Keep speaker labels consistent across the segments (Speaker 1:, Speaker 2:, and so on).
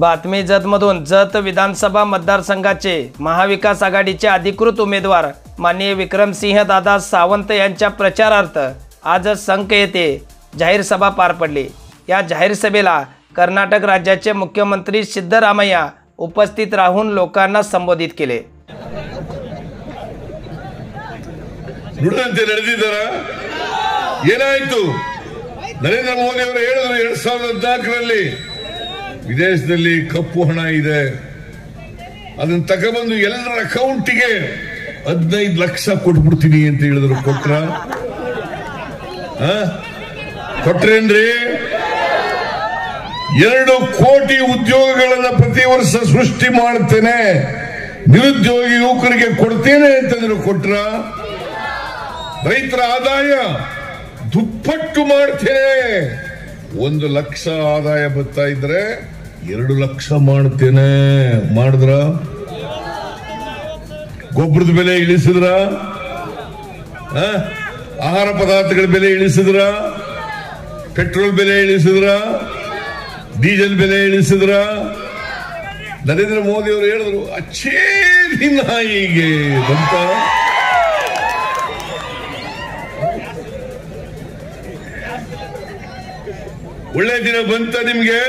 Speaker 1: बातमी जतमधून जत विधानसभा मतदारसंघाचे महाविकास आघाडीचे अधिकृत उमेदवार माननीय विक्रमसिंह दादा सावंत यांच्या प्रचारार्थ आज संक येथे जाहीर सभा पार पडली। या जाहीर सभेला कर्नाटक राज्याचे मुख्यमंत्री सिद्धरामय्या उपस्थित राहून लोकांना संबोधित केले।
Speaker 2: ನರೇಂದ್ರ ಮೋದಿ ಅವರು ಹೇಳಿದ್ರು 2014ರಲ್ಲಿ ವಿದೇಶದಲ್ಲಿ ಕಪ್ಪು ಹಣ ಇದೆ, ಅದನ್ನ ತಗೊಂಡ್ಬಂದು ಎಲ್ಲರ ಅಕೌಂಟಿಗೆ 15 ಲಕ್ಷ ಕೊಟ್ಬಿಡ್ತೀನಿ ಅಂತ ಹೇಳಿದ್ರು। ಕೊಟ್ರೇನ್ರಿ? 2 ಕೋಟಿ ಉದ್ಯೋಗಗಳನ್ನ ಪ್ರತಿ ವರ್ಷ ಸೃಷ್ಟಿ ಮಾಡ್ತೇನೆ, ನಿರುದ್ಯೋಗಿ ಯುವಕರಿಗೆ ಕೊಡ್ತೇನೆ ಅಂತಂದ್ರು। ಕೊಟ್ರ? ರೈತರ ಆದಾಯ ದುಪ್ಪಟ್ಟು ಮಾಡ್ತೇನೆ, 1 ಲಕ್ಷ ಆದಾಯ ಬರ್ತಾ ಇದ್ರೆ 2 ಲಕ್ಷ ಮಾಡ್ತೇನೆ ಮಾಡಿದ್ರ? ಗೊಬ್ಬರದ ಬೆಲೆ ಇಳಿಸಿದ್ರ? ಆಹಾರ ಪದಾರ್ಥಗಳ ಬೆಲೆ ಇಳಿಸಿದ್ರ? ಪೆಟ್ರೋಲ್ ಬೆಲೆ ಇಳಿಸಿದ್ರ? ಡೀಸೆಲ್ ಬೆಲೆ ಇಳಿಸಿದ್ರ? ನರೇಂದ್ರ ಮೋದಿ ಅವರು ಹೇಳಿದ್ರು ಅಚ್ಚೇ ದಿನ ಹೀಗೆ ಬಂತ। ಒಳ್ಳೆ ದಿನ ಬಂತ ನಿಮ್ಗೆ?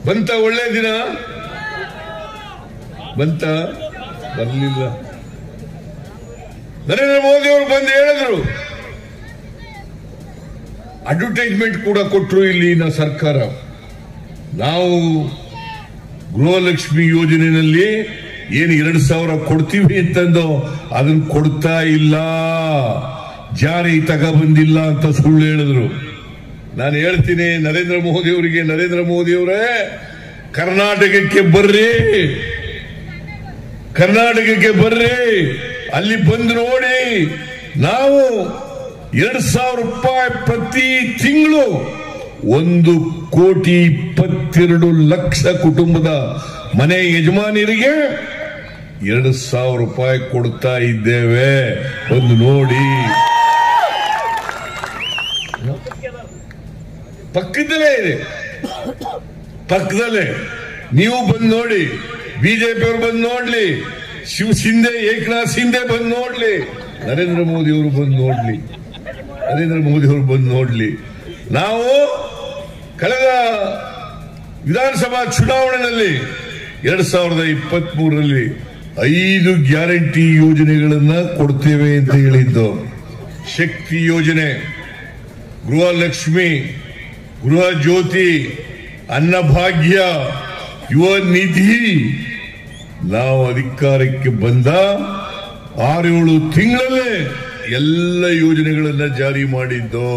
Speaker 2: ಬಂತ ಒಳ್ಳೆ ದಿನ? ಬಂತ? ಬರ್ಲಿಲ್ಲ। ನರೇಂದ್ರ ಮೋದಿ ಅವರು ಬಂದು ಹೇಳಿದ್ರು, ಅಡ್ವರ್ಟೈಸ್ಮೆಂಟ್ ಕೂಡ ಕೊಟ್ಟರು ಇಲ್ಲಿನ ಸರ್ಕಾರ। ನಾವು ಗೃಹಲಕ್ಷ್ಮಿ ಯೋಜನೆಯಲ್ಲಿ ಏನು 2,000 ಕೊಡ್ತೀವಿ ಅಂತಂದು ಅದನ್ನ ಕೊಡ್ತಾ ಇಲ್ಲ, ಜಾರಿ ತಗೊಬಂದಿಲ್ಲ ಅಂತ ಸುಳ್ಳು ಹೇಳಿದ್ರು। ನಾನು ಹೇಳ್ತೀನಿ ನರೇಂದ್ರ ಮೋದಿ ಅವರಿಗೆ, ನರೇಂದ್ರ ಮೋದಿ ಅವರೇ ಕರ್ನಾಟಕಕ್ಕೆ ಬರ್ರಿ, ಕರ್ನಾಟಕಕ್ಕೆ ಬರ್ರಿ, ಅಲ್ಲಿ ಬಂದು ನೋಡಿ। ನಾವು 2,000 ರೂಪಾಯಿ ಪ್ರತಿ ತಿಂಗಳು 1,22 ಲಕ್ಷ ಕುಟುಂಬದ ಮನೆ ಯಜಮಾನಿಯರಿಗೆ 2,000 ರೂಪಾಯಿ ಕೊಡ್ತಾ ಇದ್ದೇವೆ, ಒಂದು ನೋಡಿ। ಪಕ್ಕದಲ್ಲೇ ಇದೆ, ಪಕ್ಕದಲ್ಲೇ ನೀವು ಬಂದು ನೋಡಿ, ಬಿಜೆಪಿ ಅವರು ಬಂದು ನೋಡ್ಲಿ, ಶಿಂದೆ ಏಕನಾಥ್ ಶಿಂದೆ ಬಂದು ನೋಡ್ಲಿ, ನರೇಂದ್ರ ಮೋದಿ ಅವರು ಬಂದು ನೋಡ್ಲಿ, ನರೇಂದ್ರ ಮೋದಿ ಅವರು ಬಂದು ನೋಡ್ಲಿ। ನಾವು ಕಳೆದ ವಿಧಾನಸಭಾ ಚುನಾವಣೆಯಲ್ಲಿ 2023ರಲ್ಲಿ 5 ಗ್ಯಾರಂಟಿ ಯೋಜನೆಗಳನ್ನ ಕೊಡ್ತೇವೆ ಅಂತ ಹೇಳಿದ್ದು। ಶಕ್ತಿ ಯೋಜನೆ, ಗೃಹಲಕ್ಷ್ಮಿ, ಗೃಹ ಜ್ಯೋತಿ, ಅನ್ನಭಾಗ್ಯ, ಯುವ ನಿಧಿ। ನಾವು ಅಧಿಕಾರಕ್ಕೆ ಬಂದ 6-7 ತಿಂಗಳಲ್ಲೇ ಎಲ್ಲ ಯೋಜನೆಗಳನ್ನ ಜಾರಿ ಮಾಡಿದ್ದು,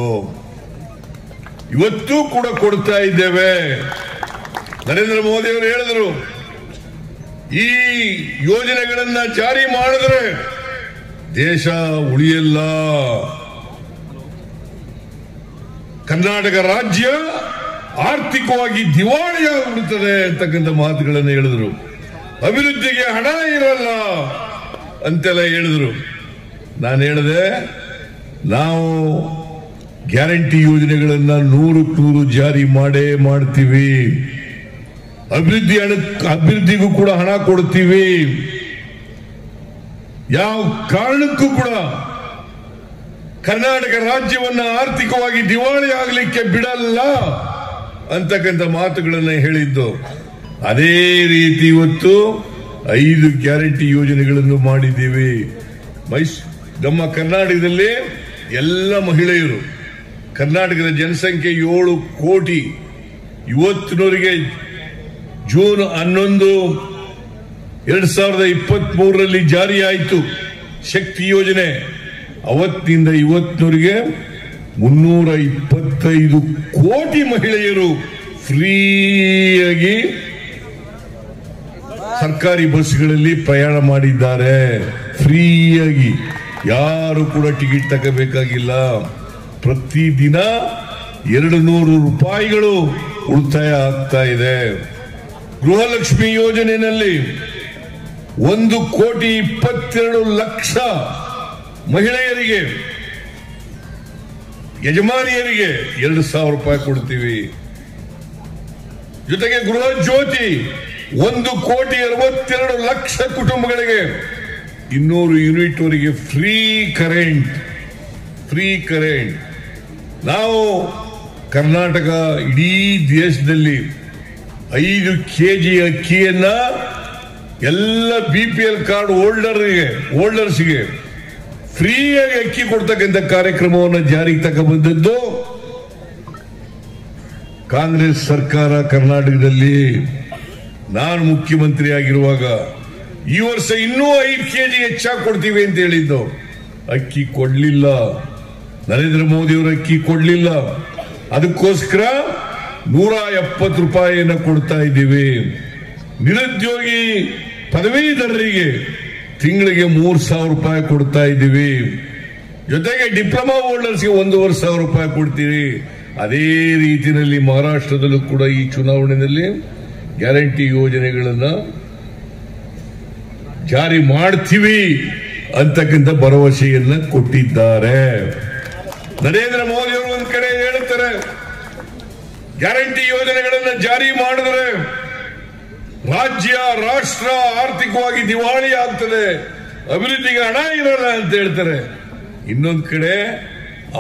Speaker 2: ಇವತ್ತು ಕೂಡ ಕೊಡ್ತಾ ಇದ್ದೇವೆ। ನರೇಂದ್ರ ಮೋದಿ ಅವರು ಹೇಳಿದರು, ಈ ಯೋಜನೆಗಳನ್ನ ಜಾರಿ ಮಾಡಿದ್ರೆ ದೇಶ ಉಳಿಯಲ್ಲ, ಕರ್ನಾಟಕ ರಾಜ್ಯ ಆರ್ಥಿಕವಾಗಿ ದಿವಾಳಿಯಾಗ್ಬಿಡುತ್ತದೆ ಅಂತಕ್ಕಂಥ ಮಾತುಗಳನ್ನು ಹೇಳಿದ್ರು। ಅಭಿವೃದ್ಧಿಗೆ ಹಣ ಇರಲ್ಲ ಅಂತೆಲ್ಲ ಹೇಳಿದ್ರು। ನಾನು ಹೇಳಿದೆ, ನಾವು ಗ್ಯಾರಂಟಿ ಯೋಜನೆಗಳನ್ನ 100% ಜಾರಿ ಮಾಡೇ ಮಾಡ್ತೀವಿ, ಅಭಿವೃದ್ಧಿಗೂ ಕೂಡ ಹಣ ಕೊಡ್ತೀವಿ, ಯಾವ ಕಾರಣಕ್ಕೂ ಕೂಡ ಕರ್ನಾಟಕ ರಾಜ್ಯವನ್ನ ಆರ್ಥಿಕವಾಗಿ ದಿವಾಳಿ ಆಗಲಿಕ್ಕೆ ಬಿಡಲ್ಲ ಅಂತಕ್ಕಂಥ ಮಾತುಗಳನ್ನು ಹೇಳಿದ್ದು। ಅದೇ ರೀತಿ ಇವತ್ತು 5 ಗ್ಯಾರಂಟಿ ಯೋಜನೆಗಳನ್ನು ಮಾಡಿದ್ದೀವಿ। ನಮ್ಮ ಕರ್ನಾಟಕದಲ್ಲಿ ಎಲ್ಲ ಮಹಿಳೆಯರು, ಕರ್ನಾಟಕದ ಜನಸಂಖ್ಯೆ 7 ಕೋಟಿ, ಇವತ್ತಿನವರೆಗೆ ಜೂನ್ 11, 2023ರಲ್ಲಿ ಜಾರಿಯಾಯಿತು ಶಕ್ತಿ ಯೋಜನೆ। ಅವತ್ತಿನಿಂದ ಇವತ್ತಿನವರೆಗೆ 325 ಕೋಟಿ ಮಹಿಳೆಯರು ಫ್ರೀಯಾಗಿ ಸರ್ಕಾರಿ ಬಸ್ಗಳಲ್ಲಿ ಪ್ರಯಾಣ ಮಾಡಿದ್ದಾರೆ, ಫ್ರೀಯಾಗಿ, ಯಾರು ಕೂಡ ಟಿಕೆಟ್ ತಗೋಬೇಕಾಗಿಲ್ಲ। ಪ್ರತಿದಿನ 200 ರೂಪಾಯಿಗಳು ಉಳಿತಾಯ ಆಗ್ತಾ ಇದೆ। ಗೃಹಲಕ್ಷ್ಮಿ ಯೋಜನೆಯಲ್ಲಿ 1,22 ಲಕ್ಷ ಮಹಿಳೆಯರಿಗೆ, ಯಜಮಾನಿಯರಿಗೆ 2,000 ರೂಪಾಯಿ ಕೊಡ್ತೀವಿ। ಜೊತೆಗೆ ಗೃಹ ಜ್ಯೋತಿ 1,62,00,000 ಕುಟುಂಬಗಳಿಗೆ 200 ಯೂನಿಟ್ ವರೆಗೆ ಫ್ರೀ ಕರೆಂಟ್. ನಾವು ಕರ್ನಾಟಕ ಇಡೀ ದೇಶದಲ್ಲಿ 5 kg ಅಕ್ಕಿಯನ್ನ ಎಲ್ಲ BPL ಕಾರ್ಡ್ ಹೋಲ್ಡರ್ಸ್ಗೆ ಫ್ರೀಯಾಗಿ ಅಕ್ಕಿ ಕೊಡ್ತಕ್ಕಂಥ ಕಾರ್ಯಕ್ರಮವನ್ನು ಜಾರಿಗೆ ತಗೊಂಡ್ಬಂದದ್ದು ಕಾಂಗ್ರೆಸ್ ಸರ್ಕಾರ. ಕರ್ನಾಟಕದಲ್ಲಿ ನಾನು ಮುಖ್ಯಮಂತ್ರಿ ಆಗಿರುವಾಗ ಈ ವರ್ಷ ಇನ್ನೂ 5 kg ಹೆಚ್ಚಾಗಿ ಕೊಡ್ತೀವಿ ಅಂತ ಹೇಳಿದ್ದು. ಅಕ್ಕಿ ಕೊಡ್ಲಿಲ್ಲ, ನರೇಂದ್ರ ಮೋದಿ ಅವರು ಅಕ್ಕಿ ಕೊಡ್ಲಿಲ್ಲ. ಅದಕ್ಕೋಸ್ಕರ 170 ರೂಪಾಯಿಯನ್ನು ಕೊಡ್ತಾ ಇದ್ದೀವಿ. ನಿರುದ್ಯೋಗಿ ಪದವೀಧರರಿಗೆ ತಿಂಗಳಿಗೆ 3,000 ರೂಪಾಯಿ ಕೊಡ್ತಾ ಇದ್ದೀವಿ. ಜೊತೆಗೆ ಡಿಪ್ಲೊಮಾ ಹೋಲ್ಡರ್ಸ್ಗೆ 1,500 ರೂಪಾಯಿ ಕೊಡ್ತೀವಿ. ಅದೇ ರೀತಿಯಲ್ಲಿ ಮಹಾರಾಷ್ಟ್ರದಲ್ಲೂ ಕೂಡ ಈ ಚುನಾವಣೆಯಲ್ಲಿ ಗ್ಯಾರಂಟಿ ಯೋಜನೆಗಳನ್ನ ಜಾರಿ ಮಾಡ್ತೀವಿ ಅಂತಕ್ಕಂಥ ಭರವಸೆಯನ್ನ ಕೊಟ್ಟಿದ್ದಾರೆ. ನರೇಂದ್ರ ಮೋದಿ ಅವರು ಒಂದ್ ಕಡೆ ಹೇಳ್ತಾರೆ, ಗ್ಯಾರಂಟಿ ಯೋಜನೆಗಳನ್ನ ಜಾರಿ ಮಾಡಿದ್ರೆ ರಾಜ್ಯ ರಾಷ್ಟ್ರ ಆರ್ಥಿಕವಾಗಿ ದಿವಾಳಿ ಆಗ್ತದೆ, ಅಭಿವೃದ್ಧಿಗೆ ಹಣ ಇರಲ್ಲ ಅಂತ ಹೇಳ್ತಾರೆ. ಇನ್ನೊಂದು ಕಡೆ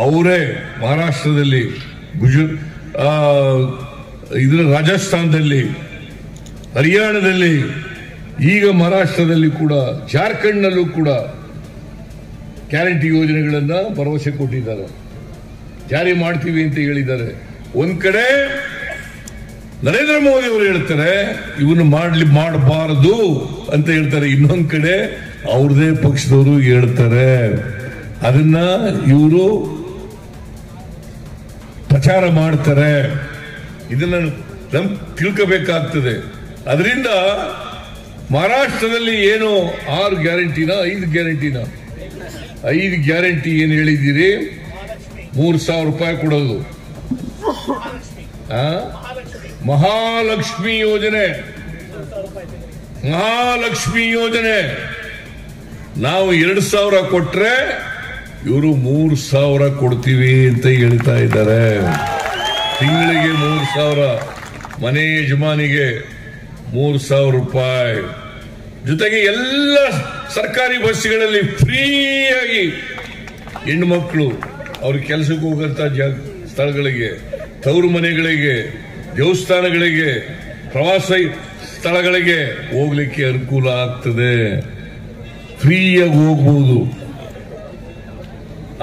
Speaker 2: ಅವರೇ ಮಹಾರಾಷ್ಟ್ರದಲ್ಲಿ, ರಾಜಸ್ಥಾನದಲ್ಲಿ, ಹರಿಯಾಣದಲ್ಲಿ, ಈಗ ಮಹಾರಾಷ್ಟ್ರದಲ್ಲಿ ಕೂಡ, ಜಾರ್ಖಂಡ್ನಲ್ಲೂ ಕೂಡ ಗ್ಯಾರಂಟಿ ಯೋಜನೆಗಳನ್ನ ಭರವಸೆ ಕೊಟ್ಟಿದ್ದಾರೆ, ಜಾರಿ ಮಾಡ್ತೀವಿ ಅಂತ ಹೇಳಿದ್ದಾರೆ. ಒಂದ್ ಕಡೆ ನರೇಂದ್ರ ಮೋದಿ ಅವರು ಹೇಳ್ತಾರೆ ಇವನು ಮಾಡಬಾರದು ಅಂತ ಹೇಳ್ತಾರೆ. ಇನ್ನೊಂದ್ ಕಡೆ ಅವ್ರದೇ ಪಕ್ಷದವರು ಹೇಳ್ತಾರೆ. ಅದನ್ನ ಇವರು ಪ್ರಚಾರ ಮಾಡ್ತಾರೆ. ಇದನ್ನ ನಮ್ ತಿಳ್ಕೋಬೇಕಾಗ್ತದೆ. ಅದರಿಂದ ಮಹಾರಾಷ್ಟ್ರದಲ್ಲಿ ಏನು 6 ಗ್ಯಾರಂಟಿನ 5 ಗ್ಯಾರಂಟಿನ 5 ಗ್ಯಾರಂಟಿ ಏನು ಹೇಳಿದ್ದೀರಿ, 3,000 ರೂಪಾಯಿ ಕೊಡೋದು, ಮಹಾಲಕ್ಷ್ಮಿ ಯೋಜನೆ ನಾವು 2,000 ಕೊಟ್ರೆ ಇವರು 3,000 ಕೊಡ್ತೀವಿ ಅಂತ ಹೇಳ್ತಾ ಇದ್ದಾರೆ. ತಿಂಗಳಿಗೆ 3,000, ಮನೆ ಯಜಮಾನಿಗೆ 3,000 ರೂಪಾಯಿ. ಜೊತೆಗೆ ಎಲ್ಲ ಸರ್ಕಾರಿ ಬಸ್ಗಳಲ್ಲಿ ಫ್ರೀಯಾಗಿ ಹೆಣ್ಮಕ್ಳು ಅವ್ರ ಕೆಲಸಕ್ಕೆ ಹೋಗಂತ ಸ್ಥಳಗಳಿಗೆ, ತವರು ಮನೆಗಳಿಗೆ, ದೇವಸ್ಥಾನಗಳಿಗೆ, ಪ್ರವಾಸ ಸ್ಥಳಗಳಿಗೆ ಹೋಗ್ಲಿಕ್ಕೆ ಅನುಕೂಲ ಆಗ್ತದೆ. ಫ್ರೀಯಾಗಿ ಹೋಗ್ಬೋದು.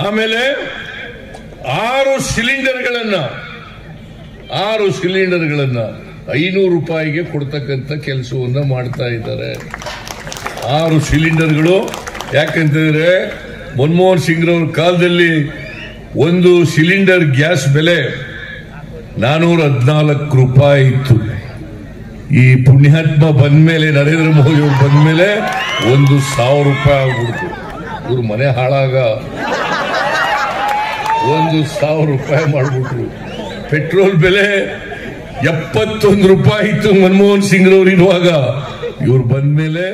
Speaker 2: ಆಮೇಲೆ 6 ಸಿಲಿಂಡರ್ಗಳನ್ನ 500 ರೂಪಾಯಿಗೆ ಕೊಡ್ತಕ್ಕಂಥ ಕೆಲಸವನ್ನ ಮಾಡ್ತಾ ಇದ್ದಾರೆ. 6 ಸಿಲಿಂಡರ್ಗಳು. ಯಾಕಂತಂದ್ರೆ ಮನಮೋಹನ್ ಸಿಂಗ್ ರವರ ಕಾಲದಲ್ಲಿ ಒಂದು ಸಿಲಿಂಡರ್ ಗ್ಯಾಸ್ ಬೆಲೆ 414 ರೂಪಾಯಿ ಇತ್ತು. ಈ ಪುಣ್ಯಾತ್ಮ ಬಂದ್ಮೇಲೆ, ನರೇಂದ್ರ ಮೋದಿ ಅವರು ಬಂದ್ಮೇಲೆ 1,000 ರೂಪಾಯಿ ಆಗ್ಬಿಡ್ತು. ಇವ್ರು ಮನೆ ಹಾಳಾಗ 1,000 ರೂಪಾಯಿ ಮಾಡ್ಬಿಟ್ರು. ಪೆಟ್ರೋಲ್ ಬೆಲೆ 71 ರೂಪಾಯಿ ಇತ್ತು ಮನಮೋಹನ್ ಸಿಂಗ್ ರವರು ಇರುವಾಗ. ಇವ್ರು ಬಂದ್ಮೇಲೆ